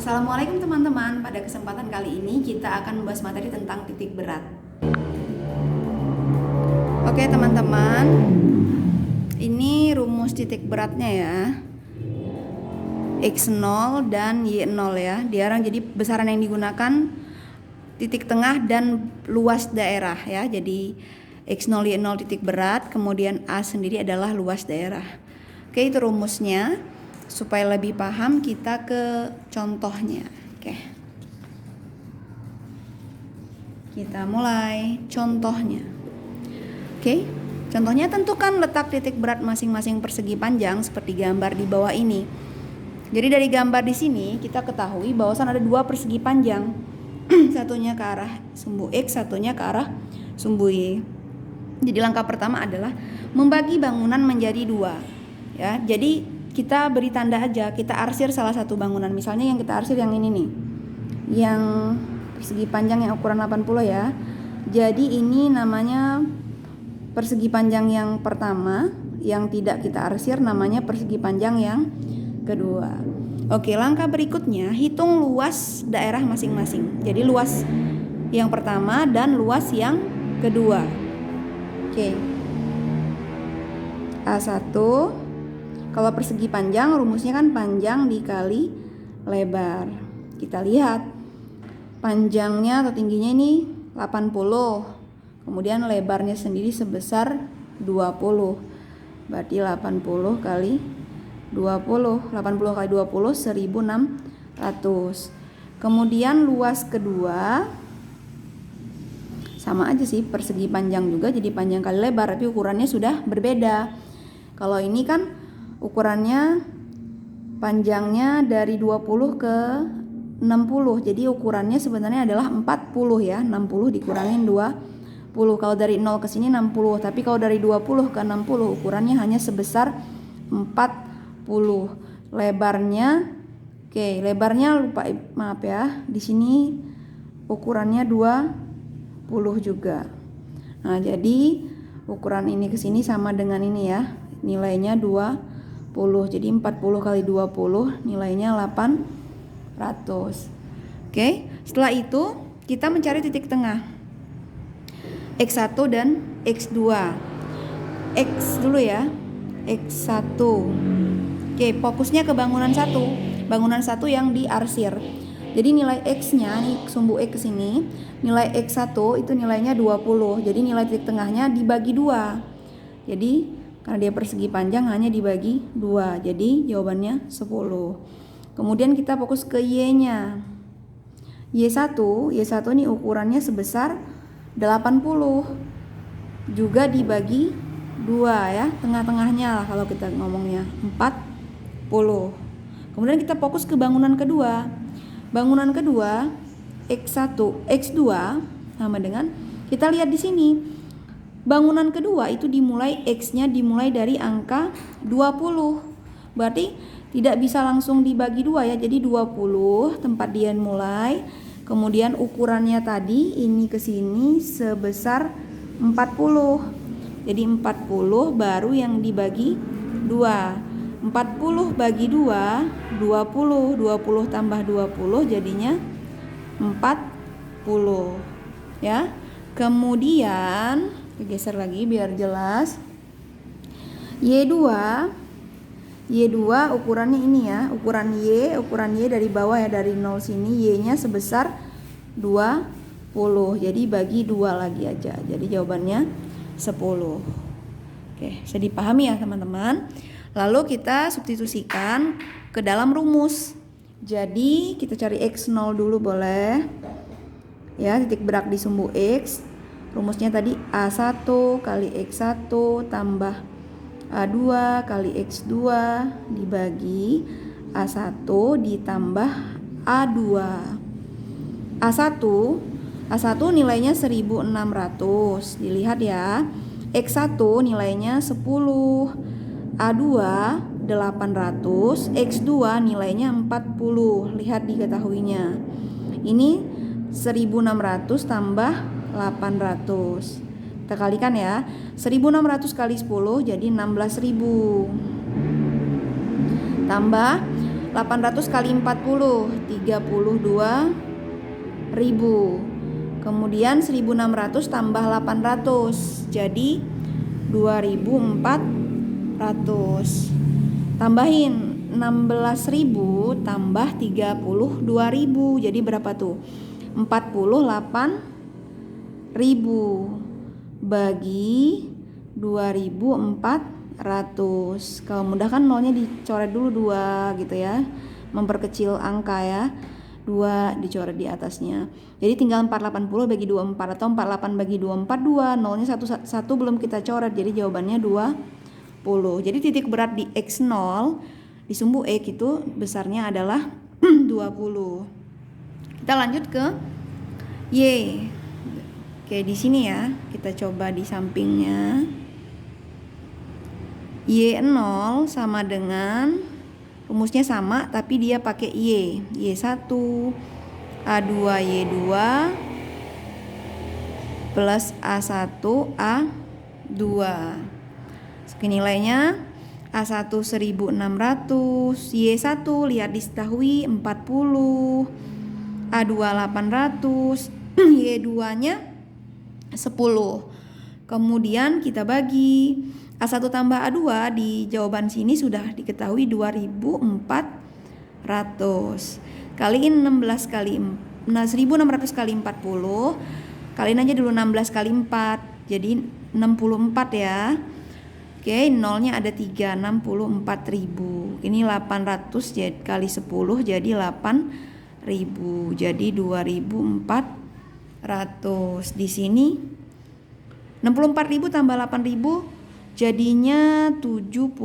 Assalamualaikum teman-teman. Pada kesempatan kali ini kita akan membahas materi tentang titik berat. Oke teman-teman, ini rumus titik beratnya ya. X0 dan Y0 ya. Jadi besaran yang digunakan titik tengah dan luas daerah ya. Jadi X0 Y0 titik berat, kemudian A sendiri adalah luas daerah. Oke, itu rumusnya. Supaya lebih paham kita ke contohnya. Oke. Kita mulai contohnya. Oke. Contohnya tentukan letak titik berat masing-masing persegi panjang seperti gambar di bawah ini. Jadi dari gambar di sini kita ketahui bahwasan ada dua persegi panjang. Satunya ke arah sumbu X, satunya ke arah sumbu Y. Jadi langkah pertama adalah membagi bangunan menjadi dua. Ya, jadi kita beri tanda aja, kita arsir salah satu bangunan. Misalnya yang kita arsir yang ini nih, yang persegi panjang yang ukuran 80 ya. Jadi ini namanya persegi panjang yang pertama. Yang tidak kita arsir namanya persegi panjang yang kedua. Oke, langkah berikutnya hitung luas daerah masing-masing. Jadi luas yang pertama dan luas yang kedua. Oke, A1. Kalau persegi panjang, rumusnya kan panjang dikali lebar. Kita lihat panjangnya atau tingginya ini 80. Kemudian lebarnya sendiri sebesar 20. Berarti 80 kali 20. 80 kali 20 1600. Kemudian luas kedua sama aja sih, persegi panjang juga, jadi panjang kali lebar, tapi ukurannya sudah berbeda. Kalau ini kan ukurannya panjangnya dari 20 ke 60. Jadi ukurannya sebenarnya adalah 40 ya. 60 dikurangin 20. Kalau dari 0 ke sini 60, tapi kalau dari 20 ke 60 ukurannya hanya sebesar 40. Lebarnya lebarnya maaf ya. Di sini ukurannya 20 juga. Nah, jadi ukuran ini ke sini sama dengan ini ya. Nilainya 20. Jadi 40 kali 20 nilainya 800. Oke, setelah itu kita mencari titik tengah X1 dan X2. X dulu ya, X1. Oke, fokusnya ke bangunan 1. Bangunan 1 yang diarsir. Jadi nilai X-nya nih, sumbu X ini, nilai X1 itu nilainya 20. Jadi nilai titik tengahnya dibagi 2. Jadi karena dia persegi panjang hanya dibagi 2. Jadi jawabannya 10. Kemudian kita fokus ke Y-nya. Y1 ini ukurannya sebesar 80. Juga dibagi 2 ya. Tengah-tengahnya lah kalau kita ngomongnya 40. Kemudian kita fokus ke bangunan kedua. Bangunan kedua X1, X2 sama dengan kita lihat di sini. Bangunan kedua itu dimulai X-nya dimulai dari angka 20. Berarti tidak bisa langsung dibagi 2 ya. Jadi 20 tempat dia mulai. Kemudian ukurannya tadi ini ke sini sebesar 40. Jadi 40 baru yang dibagi 2. 40 bagi 2 20. 20 tambah 20 jadinya 40 ya. Kemudian geser lagi biar jelas. Y2 ukurannya ini ya, ukuran Y dari bawah ya, dari 0 sini Y-nya sebesar 20. Jadi bagi 2 lagi aja. Jadi jawabannya 10. Oke, bisa dipahami ya teman-teman. Lalu kita substitusikan ke dalam rumus. Jadi kita cari X0 dulu boleh. Ya, titik berat di sumbu X. Rumusnya tadi A1 kali X1 tambah A2 kali X2 dibagi A1 ditambah A2. A1 nilainya 1600. Dilihat ya. X1 nilainya 10. A2 800. X2 nilainya 40. Lihat diketahuinya. Ini 1600 tambah 800. Kita kalikan ya. 1600 kali 10 jadi 16.000. Tambah 800 kali 40 32.000. Kemudian 1600 tambah 800 jadi 2400. Tambahin 16.000 tambah 32.000 jadi berapa tuh? 48.000 bagi 2400. Kalau mudah kan nolnya dicoret dulu 2 gitu ya, memperkecil angka ya. 2 dicoret di atasnya. Jadi tinggal 480 bagi 24 atau 48 bagi 24 2. Nolnya satu belum kita coret. Jadi jawabannya 20. Jadi titik berat di X0 di sumbu X itu besarnya adalah 20. Kita lanjut ke Y. Oke, di sini ya. Kita coba di sampingnya. Y0 sama dengan, rumusnya sama tapi dia pakai Y. Y1 A2 Y2 plus A1 A2. Segini nilainya A1 1600, Y1 lihat diketahui 40, A2 800, Y2-nya 10. Kemudian kita bagi A1 tambah A2 di jawaban sini sudah diketahui 2400. Kaliin 16 kali 1600 kali 40. Kaliin aja dulu 16 kali 4. Jadi 64 ya. Oke, nolnya ada 3, 64.000. Ini 800 kali 10 jadi 8.000. Jadi 2400. Di sini 64.000 tambah 8.000 jadinya 72.000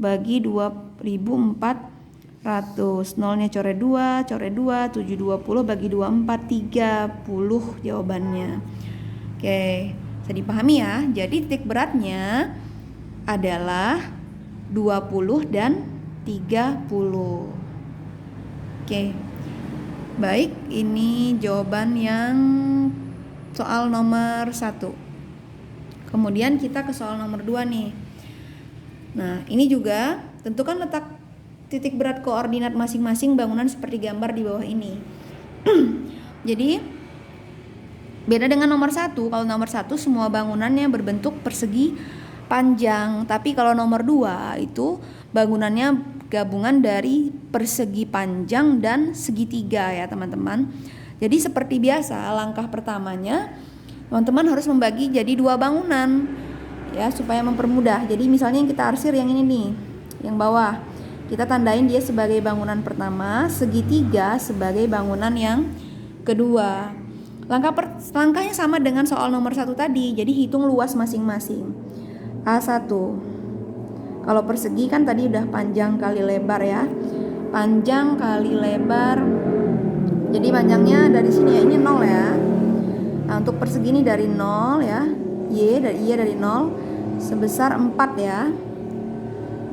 bagi 2400. Nolnya coret 2, 720 bagi 24 30 jawabannya. Oke, bisa dipahami ya. Jadi titik beratnya adalah 20 dan 30. Oke. Baik, ini jawaban yang soal nomor 1. Kemudian kita ke soal nomor 2 nih. Nah, ini juga tentukan letak titik berat koordinat masing-masing bangunan seperti gambar di bawah ini. Jadi beda dengan nomor 1. Kalau nomor 1 semua bangunannya berbentuk persegi panjang, tapi kalau nomor 2 itu bangunannya gabungan dari persegi panjang dan segitiga ya teman-teman. Jadi seperti biasa langkah pertamanya teman-teman harus membagi jadi 2 bangunan ya supaya mempermudah. Jadi misalnya yang kita arsir yang ini nih, yang bawah kita tandain dia sebagai bangunan pertama, segitiga sebagai bangunan yang kedua. Langkahnya sama dengan soal nomor 1 tadi. Jadi hitung luas masing-masing. A1. Kalau persegi kan tadi udah panjang kali lebar ya. Panjang kali lebar. Jadi panjangnya dari sini ya, ini 0 ya. Nah, untuk persegi ini dari 0 ya. Y dari 0 sebesar 4 ya.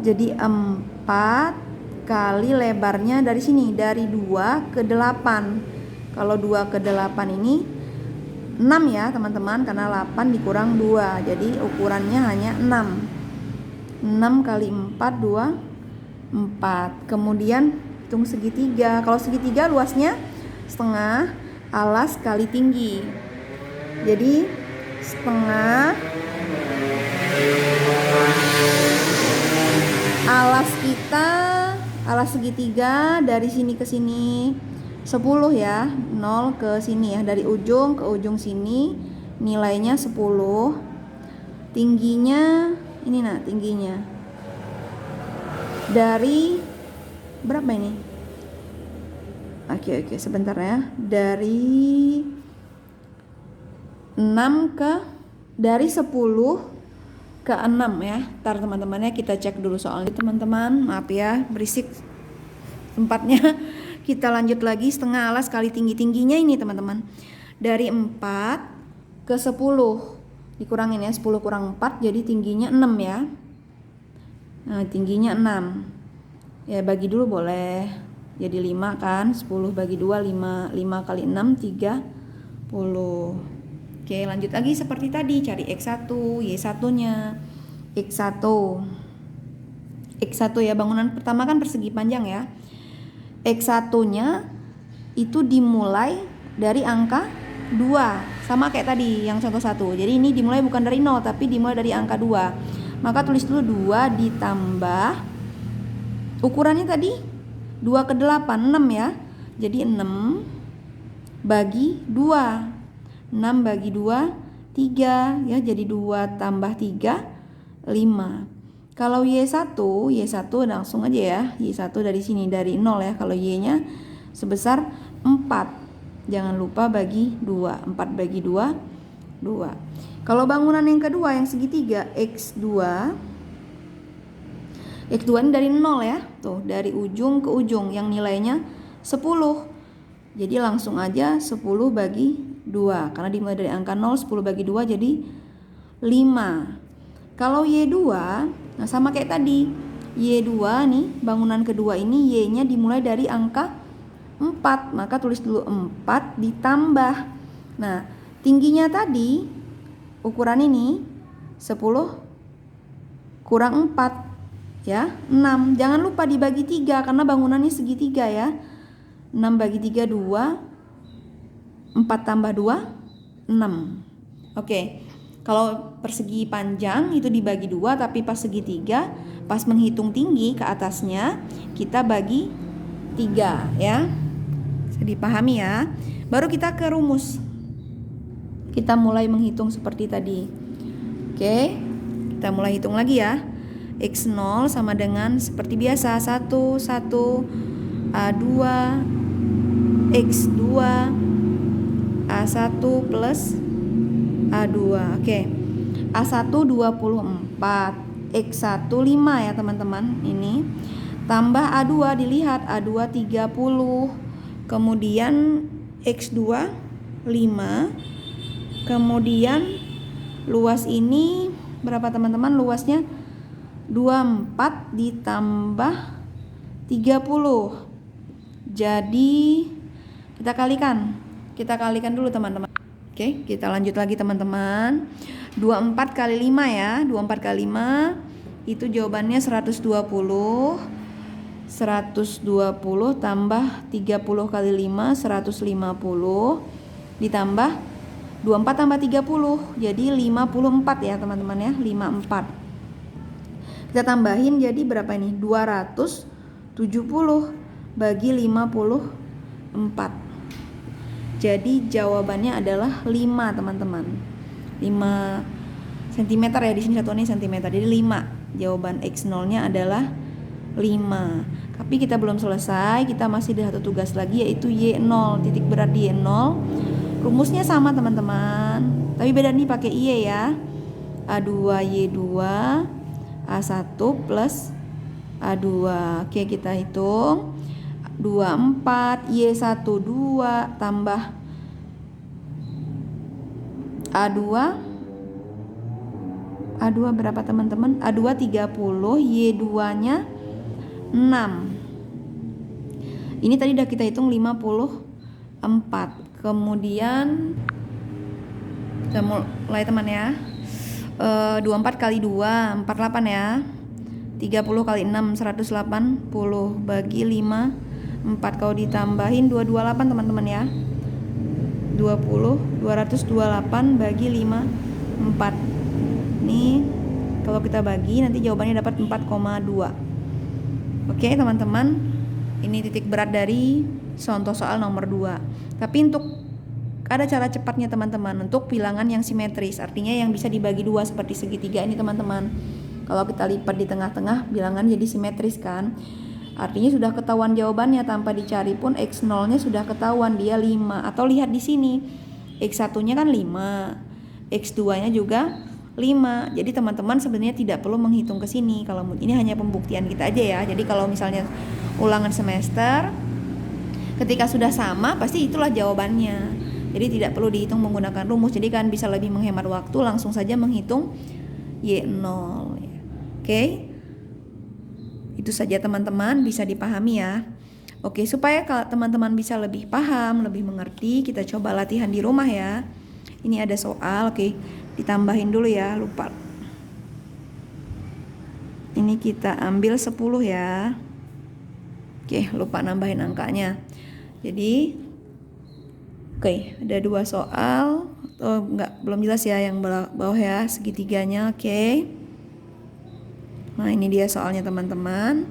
Jadi 4 kali lebarnya dari sini, dari 2 ke 8. Kalau 2 ke 8 ini 6 ya teman-teman, karena 8 dikurang 2. Jadi ukurannya hanya 6. 6 kali 4 4. Kemudian hitung segitiga. Kalau segitiga luasnya setengah alas kali tinggi. Jadi setengah alas kita, alas segitiga dari sini ke sini 10 ya. 0 ke sini ya, dari ujung ke ujung sini nilainya 10. Tingginya ini tingginya dari berapa ini? Oke, sebentar ya. Dari 6 dari 10 ke 6 ya. Ntar teman-temannya kita cek dulu soalnya teman-teman. Maaf ya, berisik tempatnya. Kita lanjut lagi, setengah alas kali tingginya ini teman-teman. Dari 4 ke 10. Dikurangin ya, 10 kurang 4 jadi tingginya 6 ya. Nah, tingginya 6. Ya, bagi dulu boleh. Jadi 5 kan, 10 bagi 2 5. 5 kali 6 30. Oke, lanjut lagi seperti tadi, cari X1, Y1-nya. X1. X1 ya, bangunan pertama kan persegi panjang ya. X1-nya itu dimulai dari angka 2, sama kayak tadi yang contoh 1. Jadi ini dimulai bukan dari 0 tapi dimulai dari angka 2. Maka tulis dulu 2 ditambah ukurannya tadi 2 ke 8, 6 ya. Jadi 6 bagi 2. 6 bagi 2 3 ya, jadi 2 tambah 3 5. Kalau Y1 langsung aja ya. Y1 dari sini dari 0 ya. Kalau Y-nya sebesar 4. Jangan lupa bagi 2. 4 bagi 2 2. Kalau bangunan yang kedua yang segitiga X2 ini dari 0 ya. Tuh, dari ujung ke ujung yang nilainya 10. Jadi langsung aja 10 bagi 2. Karena dimulai dari angka 0, 10 bagi 2 jadi 5. Kalau Y2, nah sama kayak tadi. Y2 nih, bangunan kedua ini Y-nya dimulai dari angka 4. Maka tulis dulu 4 ditambah. Nah, tingginya tadi ukuran ini 10 kurang 4 ya, 6. Jangan lupa dibagi 3 karena bangunannya segitiga ya. 6 bagi 3 2. 4 tambah 2 6. Oke. Kalau persegi panjang itu dibagi 2, tapi pas segitiga, pas menghitung tinggi ke atasnya, kita bagi 3 ya. Bisa dipahami ya. Baru kita ke rumus. Kita mulai menghitung seperti tadi. Oke, kita mulai hitung lagi ya. X0 sama dengan seperti biasa 1 1 A2 X2 A1 plus A2. Oke. A1 24, X1 5 ya teman-teman. Ini tambah A2, dilihat A2 30. Kemudian X2 5. Kemudian luas ini berapa teman-teman? Luasnya 24 ditambah 30. Jadi kita kalikan dulu teman-teman. Oke, kita lanjut lagi teman-teman. 24 kali 5 ya. 24 kali 5 itu jawabannya 120. 120 tambah 30 kali 5 150 ditambah 24 tambah 30 jadi 54 ya teman-teman ya. 54. Kita tambahin jadi berapa ini? 270 bagi 54. Jadi jawabannya adalah 5 teman-teman. 5 cm ya, di sini satuannya cm. Jadi 5. Jawaban X0-nya adalah 5. Tapi kita belum selesai, kita masih ada satu tugas lagi yaitu Y0, titik berat di Y0. Rumusnya sama teman-teman. Tapi beda nih pakai Y ya. A2Y2 A1 plus A2. Oke, kita hitung. 24 Y1 2 tambah A2 berapa teman-teman? A2 30, Y2 nya 6. Ini tadi udah kita hitung 54. Kemudian kita mulai teman ya. 24 kali 2 48 ya. 30 kali 6 180 bagi 5 4. Kalau ditambahin 228 teman-teman ya. 228 bagi 5 4. Nih kalau kita bagi nanti jawabannya dapat 4,2. Oke teman-teman, ini titik berat dari contoh soal nomor 2. Tapi untuk ada cara cepatnya teman-teman untuk bilangan yang simetris, artinya yang bisa dibagi 2 seperti segitiga ini teman-teman. Kalau kita lipat di tengah-tengah, bilangan jadi simetris kan. Artinya sudah ketahuan jawabannya, tanpa dicari pun X0-nya sudah ketahuan, dia 5. Atau lihat di sini, X1-nya kan 5, X2-nya juga 5. Jadi teman-teman sebenarnya tidak perlu menghitung ke sini. Kalau ini hanya pembuktian kita aja ya. Jadi kalau misalnya ulangan semester, ketika sudah sama pasti itulah jawabannya. Jadi tidak perlu dihitung menggunakan rumus. Jadi kan bisa lebih menghemat waktu, langsung saja menghitung Y0. Oke. Itu saja teman-teman, bisa dipahami ya. Oke, supaya teman-teman bisa lebih paham, lebih mengerti, kita coba latihan di rumah ya. Ini ada soal, oke, ditambahin dulu ya, lupa. Ini kita ambil 10 ya. Oke, lupa nambahin angkanya. Jadi oke, ada 2 soal. Oh, enggak, belum jelas ya yang bawah ya, segitiganya. Oke. Nah, ini dia soalnya teman-teman.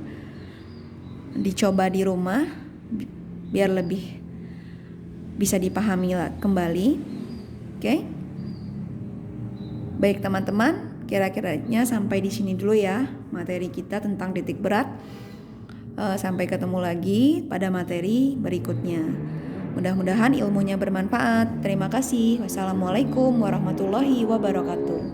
Dicoba di rumah biar lebih bisa dipahami kembali. Oke. Baik teman-teman, kira-kiranya sampai di sini dulu ya materi kita tentang titik berat. Sampai ketemu lagi pada materi berikutnya. Mudah-mudahan ilmunya bermanfaat. Terima kasih. Wassalamualaikum warahmatullahi wabarakatuh.